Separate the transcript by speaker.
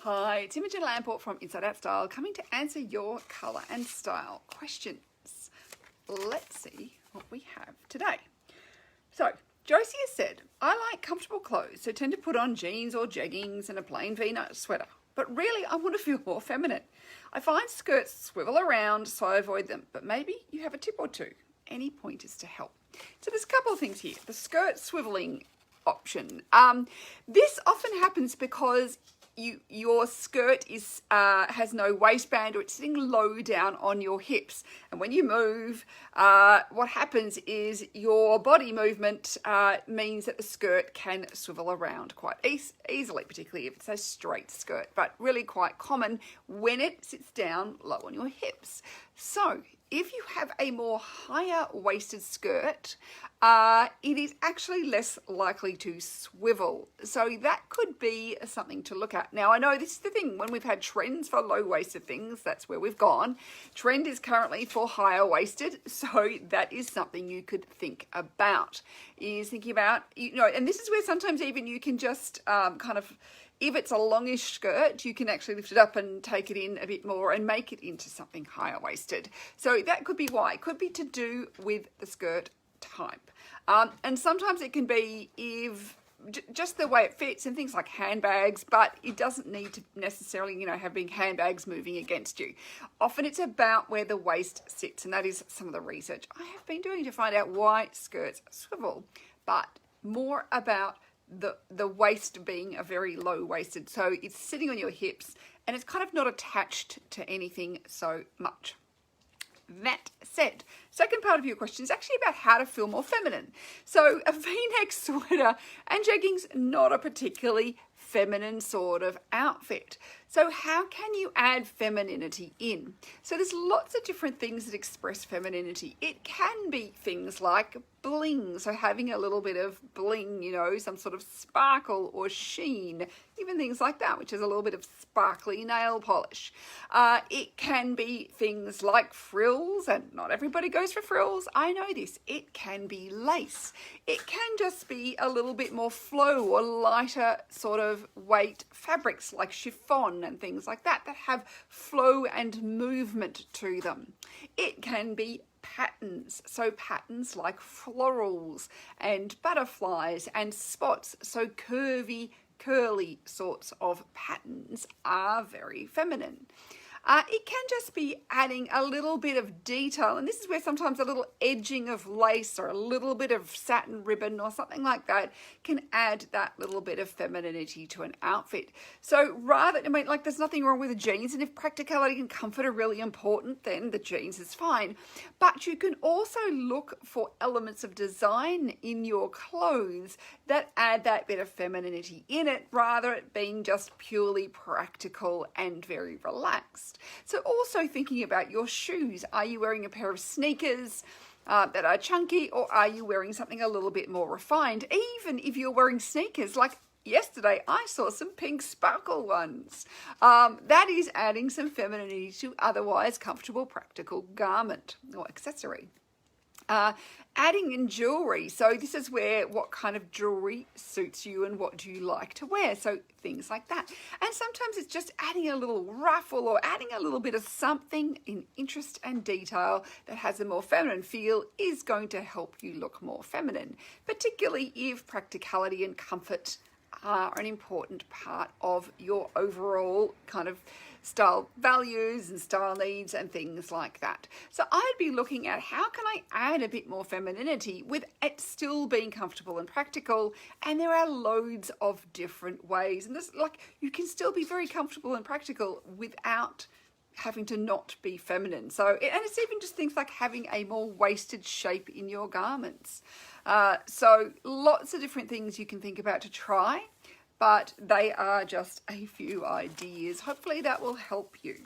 Speaker 1: Hi, it's Imogen Lamport from Inside Out Style coming to answer your colour and style questions. Let's see what we have today. So, Josie has said, I like comfortable clothes, so tend to put on jeans or jeggings and a plain V-neck sweater. But really, I want to feel more feminine. I find skirts swivel around, so I avoid them. But maybe you have a tip or two. Any pointers to help? So there's a couple of things here. The skirt swiveling option. This often happens because your skirt has no waistband, or it's sitting low down on your hips, and when you move, what happens is your body movement means that the skirt can swivel around quite easily, particularly if it's a straight skirt, but really quite common when it sits down low on your hips. So if you have a more higher waisted skirt, it is actually less likely to swivel. So that could be something to look at. Now, I know this is the thing, when we've had trends for low waisted things, that's where we've gone. Trend is currently for higher waisted. So that is something you could think about, is thinking about, and this is where sometimes even you can just if it's a longish skirt, you can actually lift it up and take it in a bit more and make it into something higher waisted. So that could be why. It could be to do with the skirt type. And sometimes it can be just the way it fits and things like handbags, but it doesn't need to necessarily, have big handbags moving against you. Often it's about where the waist sits, and that is some of the research I have been doing to find out why skirts swivel, but more about the waist being a very low waisted, so it's sitting on your hips and it's kind of not attached to anything so much. That said, second part of your question is actually about how to feel more feminine. So a V-neck sweater and jeggings, not a particularly feminine sort of outfit. So how can you add femininity in? So there's lots of different things that express femininity. It can be things like bling, so having a little bit of bling, some sort of sparkle or sheen, even things like that, which is a little bit of sparkly nail polish. It can be things like frills, and not everybody goes for frills, I know this. It can be lace. It can just be a little bit more flow or lighter sort of weight fabrics like chiffon and things like that have flow and movement to them. It can be patterns, so patterns like florals and butterflies and spots, so curly sorts of patterns are very feminine. It can just be adding a little bit of detail, and this is where sometimes a little edging of lace or a little bit of satin ribbon or something like that can add that little bit of femininity to an outfit. So there's nothing wrong with the jeans, and if practicality and comfort are really important, then the jeans is fine. But you can also look for elements of design in your clothes that add that bit of femininity in it, rather it being just purely practical and very relaxed. So also thinking about your shoes. Are you wearing a pair of sneakers that are chunky, or are you wearing something a little bit more refined? Even if you're wearing sneakers, like yesterday I saw some pink sparkle ones. That is adding some femininity to otherwise comfortable, practical garment or accessory. Adding in jewelry. So this is where what kind of jewelry suits you and what do you like to wear. So things like that. And sometimes it's just adding a little ruffle or adding a little bit of something in interest and detail that has a more feminine feel is going to help you look more feminine, particularly if practicality and comfort are an important part of your overall kind of style values and style needs and things like that. So I'd be looking at how can I add a bit more femininity with it still being comfortable and practical, and there are loads of different ways, and this, you can still be very comfortable and practical without having to not be feminine. So, and it's even just things like having a more waisted shape in your garments. So lots of different things you can think about to try, but they are just a few ideas. Hopefully that will help you.